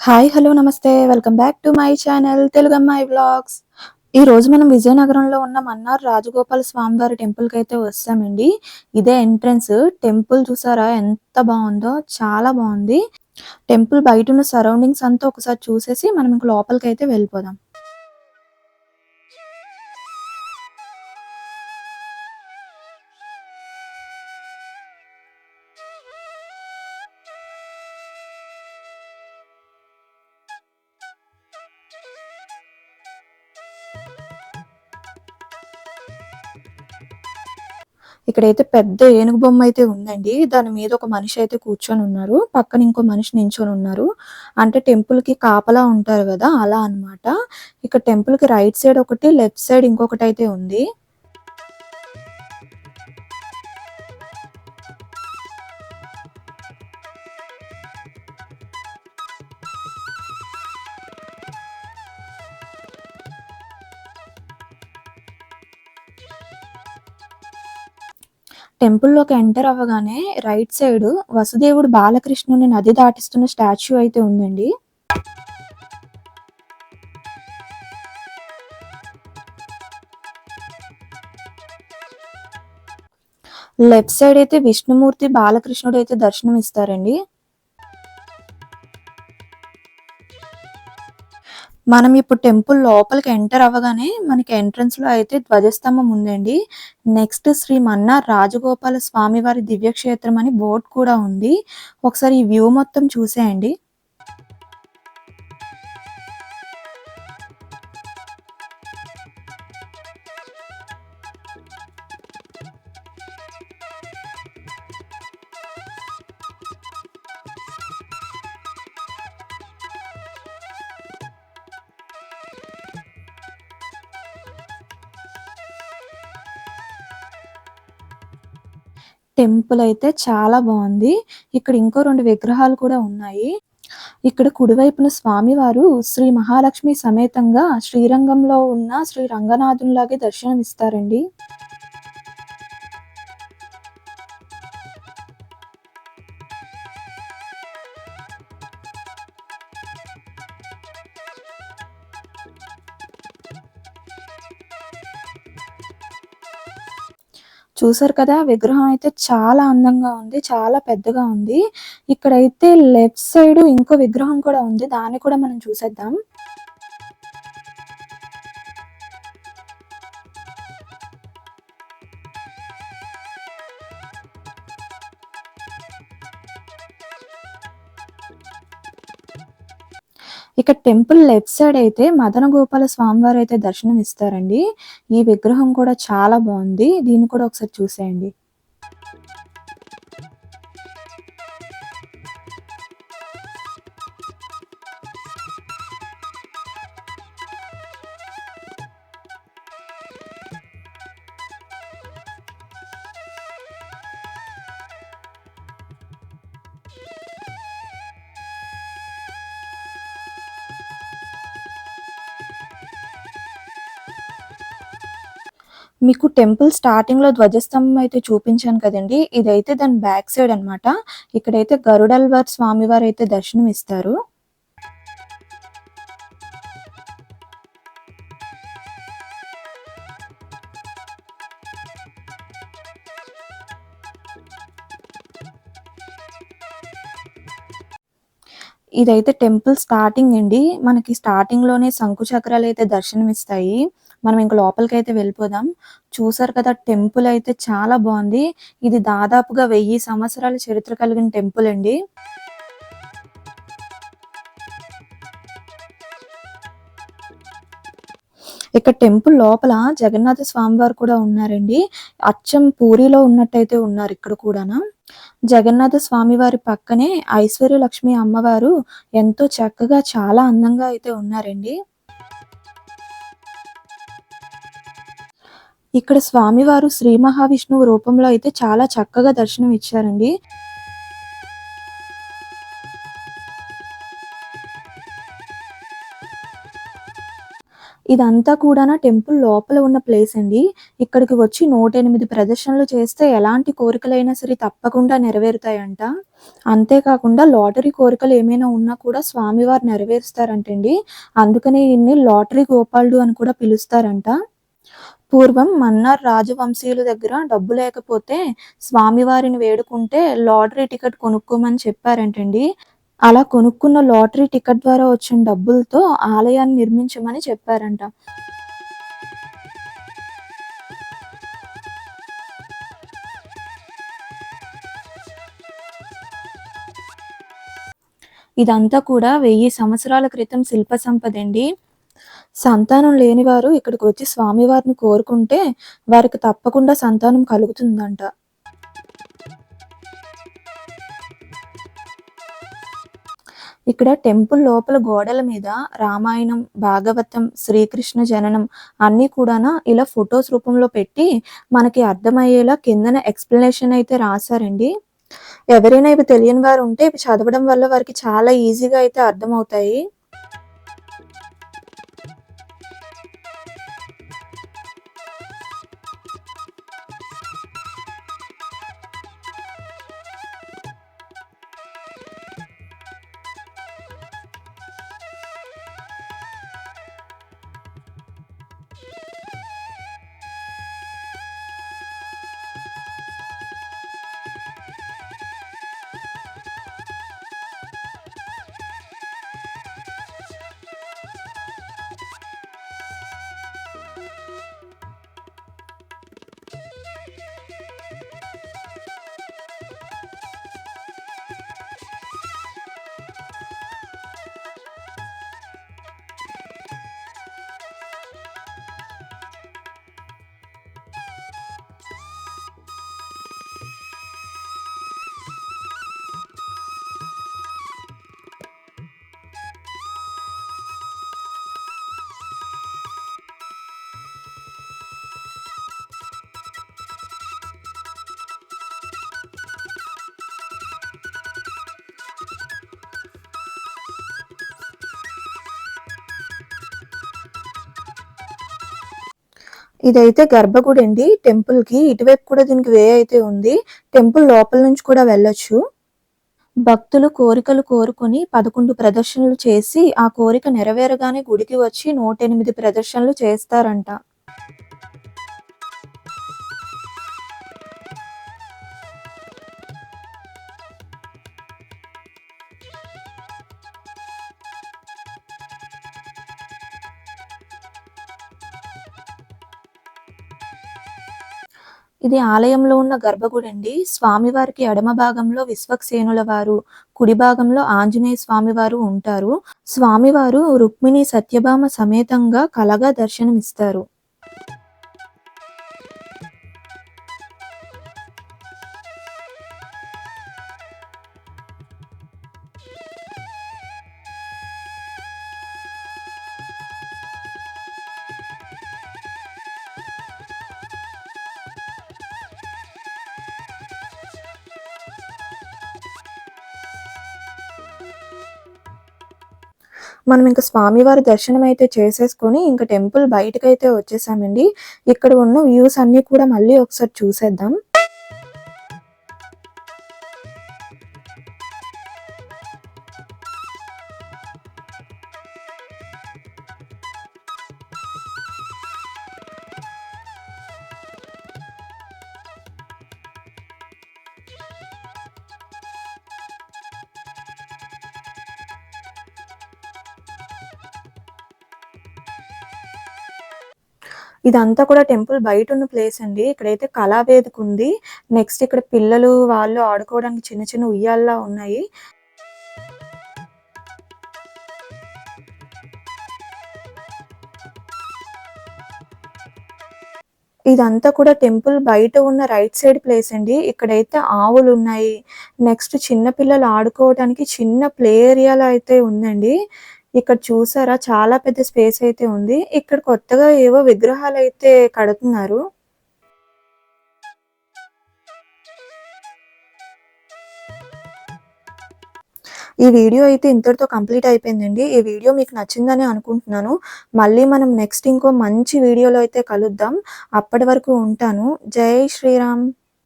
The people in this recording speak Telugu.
హాయ్! హలో! నమస్తే. Welcome back to my channel Telugammayi vlogs. ఈరోజు మనం విజయనగరంలో ఉన్న మన్నార్ రాజగోపాల స్వామివారి టెంపుల్‌కైతే వచ్చామండి. ఇదే ఎంట్రన్స్. టెంపుల్ చూసారా ఎంత బావుందో! చాలా బావుంది. టెంపుల్ బయటున్న సరౌండింగ్స్ అంతా ఒకసారి చూసేసి మనం ఇంక లోపలికైతే వెళ్ళిపోదాం. ఇక్కడైతే పెద్ద ఏనుగు బొమ్మ అయితే ఉందండి. దాని మీద ఒక మనిషి అయితే కూర్చొనున్నారు. పక్కన ఇంకో మనిషి నించొనున్నారు. అంటే టెంపుల్‌కి కాపలా ఉంటారు గదా! అలా అన్నమాట. ఇక్కడ టెంపుల్‌కి రైట్ సైడ్ ఒకటి, లెఫ్ట్ సైడ్ ఇంకొకటైతే ఉంది. టెంపుల్‌లోకి ఎంటర్ అవ్వగానే రైట్ సైడు వసుదేవుడు బాలకృష్ణుడిని నది దాటిస్తున్న స్టాచ్యూ అయితే ఉందండి. లెఫ్ట్ సైడ్ అయితే విష్ణుమూర్తి, బాలకృష్ణుడైతే దర్శనం ఇస్తారండి. మనం ఇప్పుడు టెంపుల్ లోపలికి ఎంటర్ అవ్వగానే మనకి ఎంట్రన్స్‌లో అయితే ధ్వజస్తంభం ఉందండి. నెక్స్ట్ శ్రీ మన్నార్ రాజగోపాల స్వామివారి దివ్యక్షేత్రం అని బోర్డ్ కూడా ఉంది. ఒకసారి ఈ వ్యూ మొత్తం చూసేయండి. టెంపుల్ అయితే చాలా బావుంది. ఇక్కడ ఇంకో 2 విగ్రహాలు కూడా ఉన్నాయి. ఇక్కడ కుడివైపున స్వామివారు శ్రీ మహాలక్ష్మి సమేతంగా శ్రీరంగంలో ఉన్న శ్రీ రంగనాథునిలాగే దర్శనమిస్తారండి. చూసారు కదా! విగ్రహం అయితే చాలా అందంగా ఉంది. చాలా పెద్దగా ఉంది. ఇక్కడైతే లెఫ్ట్ సైడ్ ఇంకో విగ్రహం కూడా ఉంది. దాన్ని కూడా మనం చూసేద్దాం. ఇక టెంపుల్ లెఫ్ట్ సైడ్ అయితే మదన గోపాల స్వామివారైతే దర్శనం ఇస్తారండి. ఈ విగ్రహం కూడా చాలా బావుంది. దీన్ని కూడా ఒకసారి చూసేయండి. మీకు టెంపుల్ స్టార్టింగ్‌లో ధ్వజస్తంభం అయితే చూపించాను కదండీ! ఇదైతే దాని బ్యాక్ సైడ్ అన్నమాట. ఇక్కడైతే గరుడల్వార్ స్వామివారైతే దర్శనం ఇస్తారు. ఇదైతే టెంపుల్ స్టార్టింగ్ అండి. మనకి స్టార్టింగ్‌లోనే శంకు చక్రాలైతే దర్శనమిస్తాయి. మనం ఇంక లోపలికైతే వెళ్ళిపోదాం. చూసారు కదా! టెంపుల్ అయితే చాలా బావుంది. ఇది దాదాపుగా 1000 సంవత్సరాల చరిత్ర కలిగిన టెంపుల్ అండి. ఇక్కడ టెంపుల్ లోపల జగన్నాథ స్వామివారు కూడా ఉన్నారండి. అచ్చం పూరిలో ఉన్నట్టయితే ఉన్నారు ఇక్కడ కూడాన. జగన్నాథ స్వామివారి పక్కనే ఐశ్వర్యలక్ష్మి అమ్మవారు ఎంతో చక్కగా చాలా అందంగా అయితే ఉన్నారండి. ఇక్కడ స్వామివారు శ్రీ మహావిష్ణువు రూపంలో అయితే చాలా చక్కగా దర్శనం ఇచ్చారండి. ఇదంతా కూడానా టెంపుల్ లోపల ఉన్న ప్లేస్ అండి. ఇక్కడికి వచ్చి 108 ప్రదర్శనలు చేస్తే ఎలాంటి కోరికలైనా సరే తప్పకుండా నెరవేరుతాయంట. అంతే కాకుండా లాటరీ కోరికలు ఏమైనా ఉన్నా కూడా స్వామివారు నెరవేరుస్తారంటండి. అందుకనే ఈయన్ని లాటరీ గోపాలుడు అని కూడా పిలుస్తారంట. పూర్వం మన్నార్ రాజవంశీయుల దగ్గర డబ్బు లేకపోతే స్వామివారిని వేడుకుంటే లాటరీ టికెట్ కొనుక్కోమని చెప్పారంటండి. అలా కొనుక్కున్న లాటరీ టికెట్ ద్వారా వచ్చిన డబ్బులతో ఆలయాన్ని నిర్మించమని చెప్పారంట. ఇదంతా కూడా 1000 సంవత్సరాల క్రితం శిల్ప సంపదండి. సంతానం లేనివారు ఇక్కడికొచ్చి స్వామివారిని కోరుకుంటే వారికి తప్పకుండా సంతానం కలుగుతుందంట. ఇక్కడ టెంపుల్ లోపల గోడల మీద రామాయణం, భాగవతం, శ్రీకృష్ణ జననం అన్నీ కూడానా ఇలా ఫోటోస్ రూపంలో పెట్టి మనకి అర్థమయ్యేలా కిందన ఎక్స్‌ప్లనేషన్ అయితే రాసారండి. ఎవరైనా ఇవి తెలియని వారు ఉంటే ఇవి చదవడం వల్ల వారికి చాలా ఈజీగా అయితే అర్థమవుతాయి. ఇదైతే గర్భగుడి అండి టెంపుల్‌కి. ఇటువైపు కూడా దీనికి వే అయితే ఉంది. టెంపుల్ లోపల నుంచి కూడా వెళ్ళొచ్చు. భక్తులు కోరికలు కోరుకొని 11 ప్రదర్శనలు చేసి, ఆ కోరిక నెరవేరగానే గుడికి వచ్చి 108 ప్రదర్శనలు చేస్తారంట. ఇది ఆలయంలో ఉన్న గర్భగుడండి. స్వామివారికి ఎడమ భాగంలో విశ్వక్సేనుల వారు, కుడి భాగంలో ఆంజనేయ స్వామివారు ఉంటారు. స్వామివారు రుక్మిణి, సత్యభామ సమేతంగా కలగా దర్శనమిస్తారు. మనం ఇంక స్వామివారి దర్శనమైతే చేసేసుకొని, ఇంక టెంపుల్ బయటకైతే వచ్చేసామండి. ఇక్కడ ఉన్న వ్యూస్ అన్నీ కూడా మళ్ళీ ఒకసారి చూసేద్దాం. ఇదంతా కూడా టెంపుల్ బయటున్న ప్లేస్ అండి. ఇక్కడైతే కళావేదిక ఉంది. నెక్స్ట్ ఇక్కడ పిల్లలు వాళ్ళు ఆడుకోవడానికి చిన్న చిన్న ఉయ్యాల్లా ఉన్నాయి. ఇదంతా కూడా టెంపుల్ బయట ఉన్న రైట్ సైడ్ ప్లేస్ అండి. ఇక్కడైతే ఆవులున్నాయి. నెక్స్ట్ చిన్న పిల్లలు ఆడుకోవడానికి చిన్న ప్లే ఏరియాలా అయితే ఉందండి. ఇక్కడ చూసారా చాలా పెద్ద స్పేస్ అయితే ఉంది. ఇక్కడ కొత్తగా ఏవో విగ్రహాలైతే కడుతున్నారు. ఈ వీడియో అయితే ఇంతటితో కంప్లీట్ అయిపోయిందండి. ఈ వీడియో మీకు నచ్చిందని అనుకుంటున్నాను. మళ్ళీ మనం నెక్స్ట్ ఇంకో మంచి వీడియోలో అయితే కలుద్దాం. అప్పటి వరకు ఉంటాను. జై శ్రీరామ్.